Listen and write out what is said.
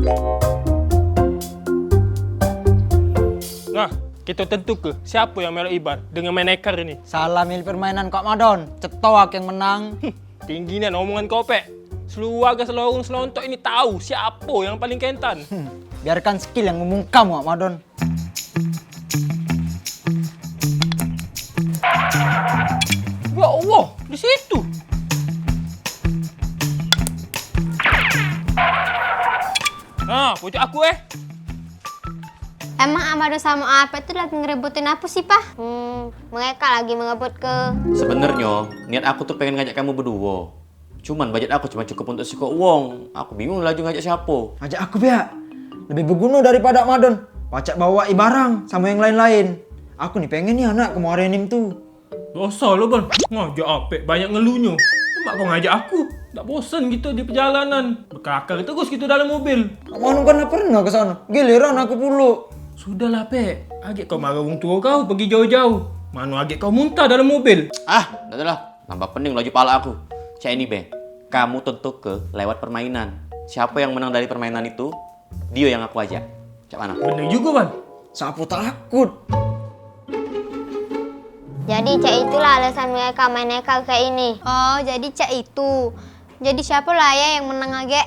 Nah, kita tentu ke siapa yang merah ibar dengan main ekar ini. Salah milih permainan Kak Madon. Cetoak yang menang. Tingginya omongan kau, Pek. Seluruh warga Selorong Selontok ini tahu siapa yang paling kentan. Biarkan skill yang membungkam Kak Madon. Ya Allah, di situ. Nah, pojok aku Emang Amado sama Apep tuh lagi ngerebutin apa sih, Pak? Mereka lagi mengebut ke... Sebenarnya niat aku tuh pengen ngajak kamu berdua. Cuman budget aku cuma cukup untuk siko uang. Aku bingung lagi ngajak siapa. Ajak aku Bea. Lebih berguna daripada Madon. Pacak bawa barang sama yang lain-lain. Aku nih pengen nih anak kemarin tuh. Dosa lo, Bang. Ngajak Apek banyak ngelunya. Mak kau ngajak aku. Tak bosan gitu di perjalanan. Berkelakar terus gitu dalam mobil. Kak Madon kan pernah ke sana. Giliran aku puluk. Sudahlah, Pek. Agak kau marah wong tua kau pergi jauh-jauh. Mana agak kau muntah dalam mobil. Dah lah. Nambah pening laju pala aku. Cak ini, Be. Kamu tentu ke lewat permainan. Siapa yang menang dari permainan itu, dia yang aku ajak. Cak mana? Bener juga, Bang. Siapa takut? Jadi Cak itulah alasan mereka main nekal kayak ini. Oh, jadi Cak itu. Jadi siapa lah ya yang menang, Age?